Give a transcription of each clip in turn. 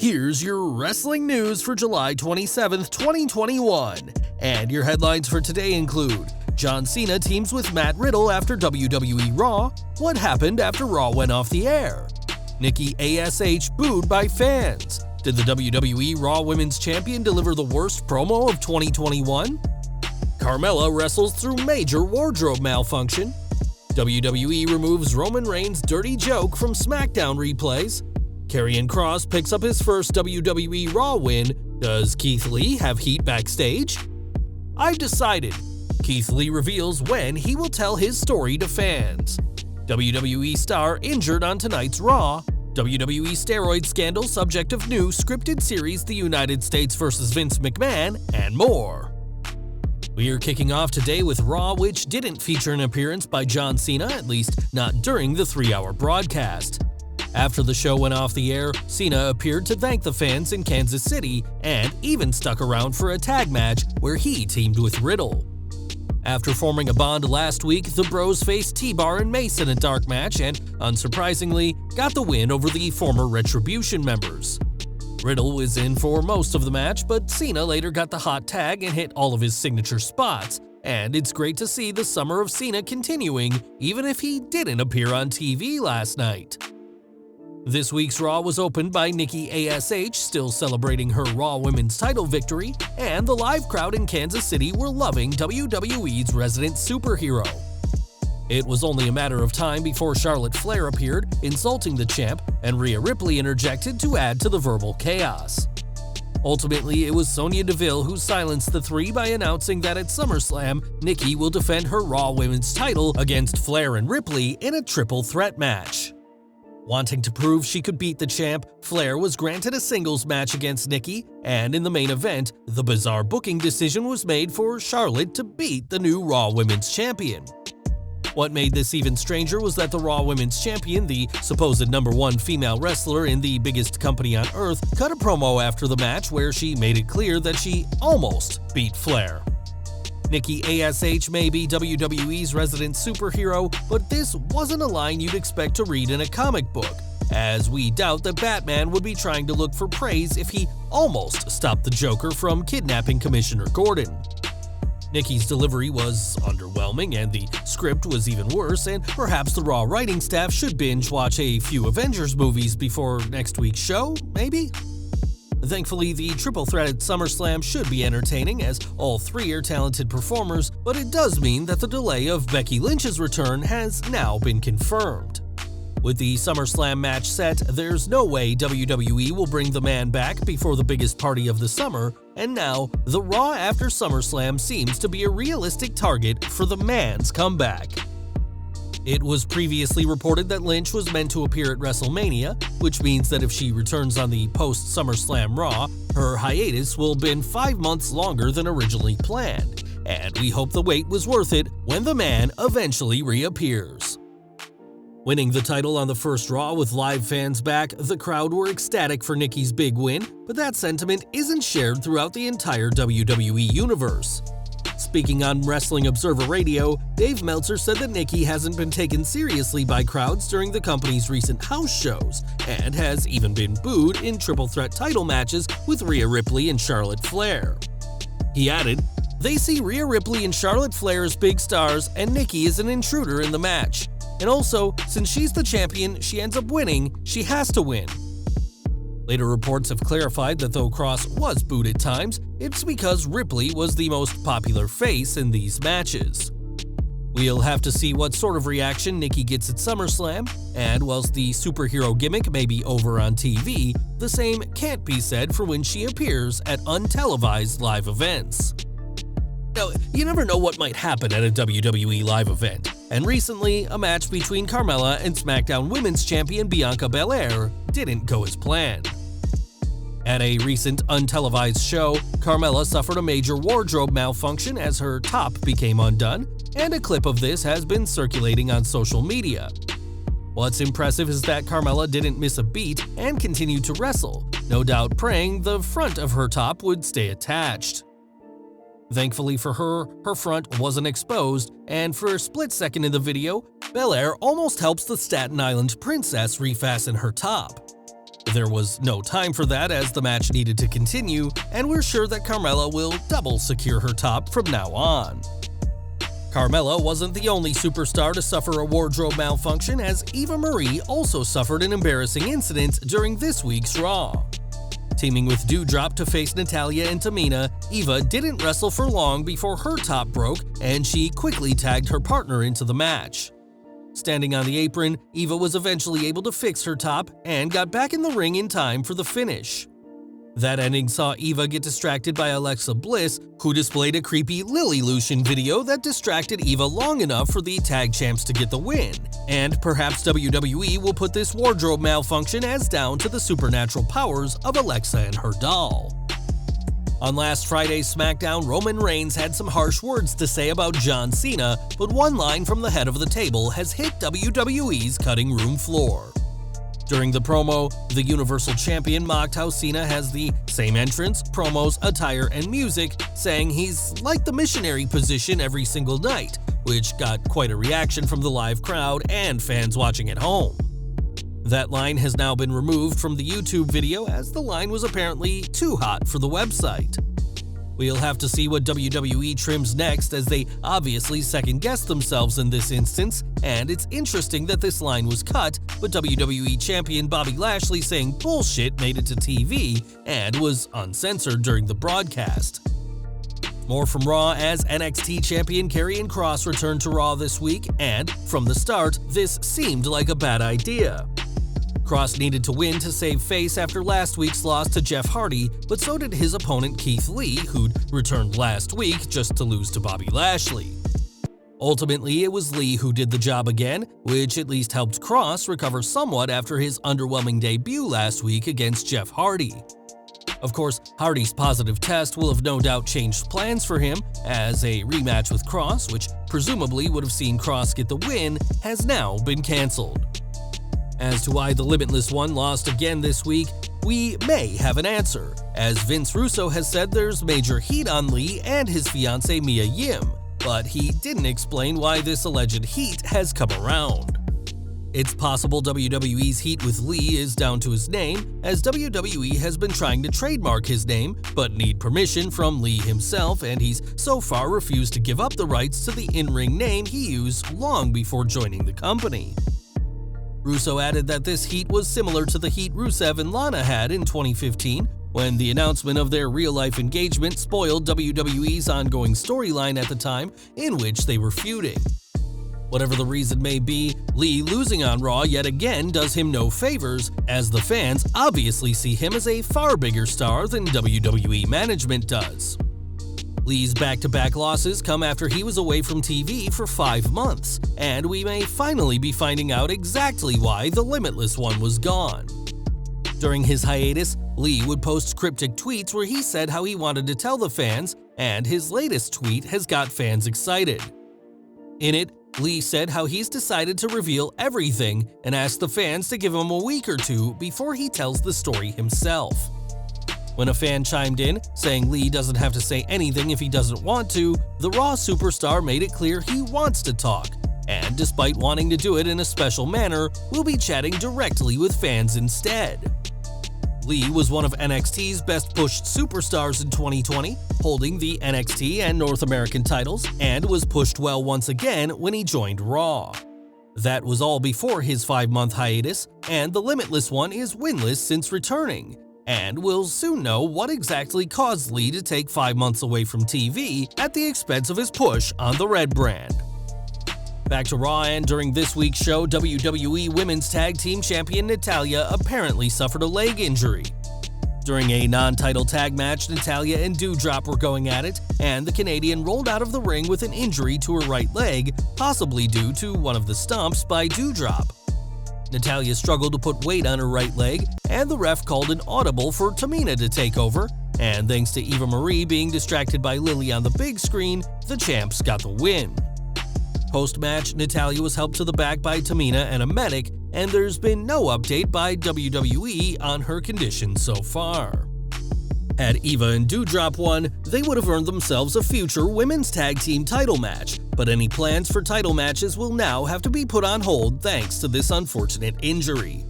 Here's your wrestling news for July 27th, 2021. And your headlines for today include: John Cena teams with Matt Riddle after WWE Raw. What happened after Raw went off the air? Nikki A.S.H. booed by fans. Did the WWE Raw Women's Champion deliver the worst promo of 2021? Carmella wrestles through major wardrobe malfunction. WWE removes Roman Reigns' dirty joke from SmackDown replays. Karrion Kross picks up his first WWE Raw win. Does Keith Lee have heat backstage? I've decided. Keith Lee reveals when he will tell his story to fans. WWE star injured on tonight's Raw. WWE steroid scandal subject of new scripted series The United States vs. Vince McMahon, and more. We're kicking off today with Raw, which didn't feature an appearance by John Cena, at least not during the 3-hour broadcast. After the show went off the air, Cena appeared to thank the fans in Kansas City and even stuck around for a tag match where he teamed with Riddle. After forming a bond last week, the Bros faced T-Bar and Mace in a dark match and, unsurprisingly, got the win over the former Retribution members. Riddle was in for most of the match, but Cena later got the hot tag and hit all of his signature spots, and it's great to see the summer of Cena continuing, even if he didn't appear on TV last night. This week's Raw was opened by Nikki A.S.H. still celebrating her Raw Women's title victory, and the live crowd in Kansas City were loving WWE's resident superhero. It was only a matter of time before Charlotte Flair appeared, insulting the champ, and Rhea Ripley interjected to add to the verbal chaos. Ultimately, it was Sonya Deville who silenced the three by announcing that at SummerSlam, Nikki will defend her Raw Women's title against Flair and Ripley in a triple threat match. Wanting to prove she could beat the champ, Flair was granted a singles match against Nikki, and in the main event, the bizarre booking decision was made for Charlotte to beat the new Raw Women's Champion. What made this even stranger was that the Raw Women's Champion, the supposed #1 female wrestler in the biggest company on earth, cut a promo after the match where she made it clear that she almost beat Flair. Nikki A.S.H. may be WWE's resident superhero, but this wasn't a line you'd expect to read in a comic book, as we doubt that Batman would be trying to look for praise if he almost stopped the Joker from kidnapping Commissioner Gordon. Nikki's delivery was underwhelming, and the script was even worse, and perhaps the Raw writing staff should binge watch a few Avengers movies before next week's show, maybe? Thankfully, the triple threat at SummerSlam should be entertaining, as all three are talented performers, but it does mean that the delay of Becky Lynch's return has now been confirmed. With the SummerSlam match set, there's no way WWE will bring the man back before the biggest party of the summer, and now, the Raw after SummerSlam seems to be a realistic target for the man's comeback. It was previously reported that Lynch was meant to appear at WrestleMania, which means that if she returns on the post-SummerSlam Raw, her hiatus will have been 5 months longer than originally planned, and we hope the wait was worth it when the man eventually reappears. Winning the title on the first Raw with live fans back, the crowd were ecstatic for Nikki's big win, but that sentiment isn't shared throughout the entire WWE universe. Speaking on Wrestling Observer Radio, Dave Meltzer said that Nikki hasn't been taken seriously by crowds during the company's recent house shows, and has even been booed in triple threat title matches with Rhea Ripley and Charlotte Flair. He added, "They see Rhea Ripley and Charlotte Flair as big stars, and Nikki is an intruder in the match. And also, since she's the champion, she ends up winning, she has to win." Later reports have clarified that though Kross was booed at times, it's because Ripley was the most popular face in these matches. We'll have to see what sort of reaction Nikki gets at SummerSlam, and whilst the superhero gimmick may be over on TV, the same can't be said for when she appears at untelevised live events. Now, you never know what might happen at a WWE live event, and recently, a match between Carmella and SmackDown Women's Champion Bianca Belair didn't go as planned. At a recent untelevised show, Carmella suffered a major wardrobe malfunction as her top became undone, and a clip of this has been circulating on social media. What's impressive is that Carmella didn't miss a beat and continued to wrestle, no doubt praying the front of her top would stay attached. Thankfully for her, her front wasn't exposed, and for a split second in the video, Belair almost helps the Staten Island princess refasten her top. There was no time for that as the match needed to continue, and we're sure that Carmella will double secure her top from now on. Carmella wasn't the only superstar to suffer a wardrobe malfunction, as Eva Marie also suffered an embarrassing incident during this week's Raw. Teaming with Doudrop to face Natalya and Tamina, Eva didn't wrestle for long before her top broke and she quickly tagged her partner into the match. Standing on the apron, Eva was eventually able to fix her top and got back in the ring in time for the finish. That ending saw Eva get distracted by Alexa Bliss, who displayed a creepy Lilylution video that distracted Eva long enough for the tag champs to get the win, and perhaps WWE will put this wardrobe malfunction as down to the supernatural powers of Alexa and her doll. On last Friday's SmackDown, Roman Reigns had some harsh words to say about John Cena, but one line from the head of the table has hit WWE's cutting room floor. During the promo, the Universal Champion mocked how Cena has the same entrance, promos, attire, and music, saying he's like the missionary position every single night, which got quite a reaction from the live crowd and fans watching at home. That line has now been removed from the YouTube video as the line was apparently too hot for the website. We'll have to see what WWE trims next, as they obviously second-guessed themselves in this instance, and it's interesting that this line was cut, but WWE Champion Bobby Lashley saying bullshit made it to TV and was uncensored during the broadcast. More from Raw as NXT Champion Karrion Kross returned to Raw this week, and from the start, this seemed like a bad idea. Kross needed to win to save face after last week's loss to Jeff Hardy, but so did his opponent Keith Lee, who'd returned last week just to lose to Bobby Lashley. Ultimately, it was Lee who did the job again, which at least helped Kross recover somewhat after his underwhelming debut last week against Jeff Hardy. Of course, Hardy's positive test will have no doubt changed plans for him, as a rematch with Kross, which presumably would have seen Kross get the win, has now been cancelled. As to why the Limitless One lost again this week, we may have an answer, as Vince Russo has said there's major heat on Lee and his fiancée Mia Yim, but he didn't explain why this alleged heat has come around. It's possible WWE's heat with Lee is down to his name, as WWE has been trying to trademark his name, but need permission from Lee himself, and he's so far refused to give up the rights to the in-ring name he used long before joining the company. Russo added that this heat was similar to the heat Rusev and Lana had in 2015, when the announcement of their real-life engagement spoiled WWE's ongoing storyline at the time, in which they were feuding. Whatever the reason may be, Lee losing on Raw yet again does him no favors, as the fans obviously see him as a far bigger star than WWE management does. Lee's back-to-back losses come after he was away from TV for 5 months, and we may finally be finding out exactly why the Limitless One was gone. During his hiatus, Lee would post cryptic tweets where he said how he wanted to tell the fans, and his latest tweet has got fans excited. In it, Lee said how he's decided to reveal everything and asked the fans to give him a week or two before he tells the story himself. When a fan chimed in, saying Lee doesn't have to say anything if he doesn't want to, the Raw superstar made it clear he wants to talk, and despite wanting to do it in a special manner, will be chatting directly with fans instead. Lee was one of NXT's best pushed superstars in 2020, holding the NXT and North American titles, and was pushed well once again when he joined Raw. That was all before his 5-month hiatus, and the Limitless One is winless since returning. And we'll soon know what exactly caused Lee to take 5 months away from TV at the expense of his push on the Red brand. Back to Raw, and during this week's show, WWE Women's Tag Team Champion Natalya apparently suffered a leg injury. During a non-title tag match, Natalya and Doudrop were going at it, and the Canadian rolled out of the ring with an injury to her right leg, possibly due to one of the stomps by Doudrop. Natalya struggled to put weight on her right leg, and the ref called an audible for Tamina to take over, and thanks to Eva Marie being distracted by Lily on the big screen, the champs got the win. Post-match, Natalya was helped to the back by Tamina and a medic, and there's been no update by WWE on her condition so far. Had Eva and Doudrop won, they would have earned themselves a future women's tag team title match, but any plans for title matches will now have to be put on hold thanks to this unfortunate injury.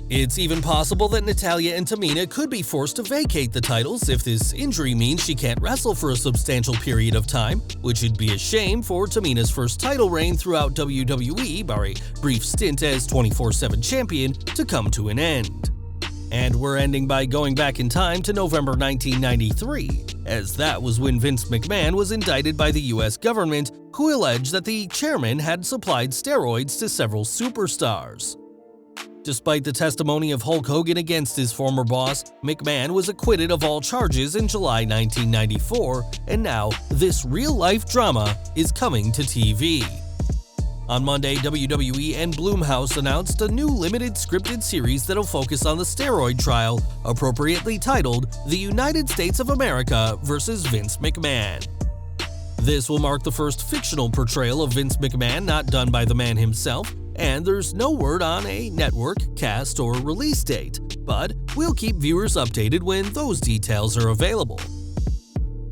It's even possible that Natalya and Tamina could be forced to vacate the titles if this injury means she can't wrestle for a substantial period of time, which would be a shame for Tamina's first title reign throughout WWE, bar a brief stint as 24/7 champion, to come to an end. And we're ending by going back in time to November 1993, as that was when Vince McMahon was indicted by the US government, who alleged that the chairman had supplied steroids to several superstars. Despite the testimony of Hulk Hogan against his former boss, McMahon was acquitted of all charges in July 1994, and now this real-life drama is coming to TV. On Monday, WWE and Blumhouse announced a new limited scripted series that'll focus on the steroid trial, appropriately titled The United States of America vs. Vince McMahon. This will mark the first fictional portrayal of Vince McMahon not done by the man himself, and there's no word on a network, cast, or release date, but we'll keep viewers updated when those details are available.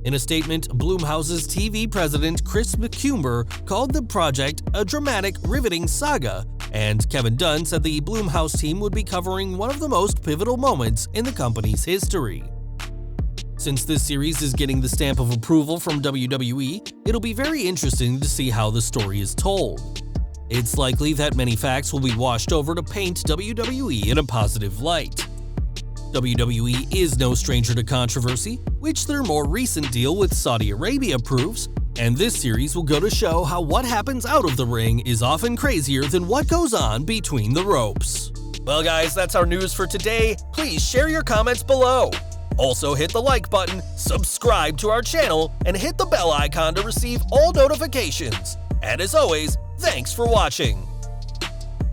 In a statement, Blumhouse's TV president Chris McCumber called the project a dramatic, riveting saga, and Kevin Dunn said the Blumhouse team would be covering one of the most pivotal moments in the company's history. Since this series is getting the stamp of approval from WWE, it'll be very interesting to see how the story is told. It's likely that many facts will be washed over to paint WWE in a positive light. WWE is no stranger to controversy, which their more recent deal with Saudi Arabia proves, and this series will go to show how what happens out of the ring is often crazier than what goes on between the ropes. Well guys, that's our news for today. Please share your comments below. Also hit the like button, subscribe to our channel, and hit the bell icon to receive all notifications. And as always, thanks for watching.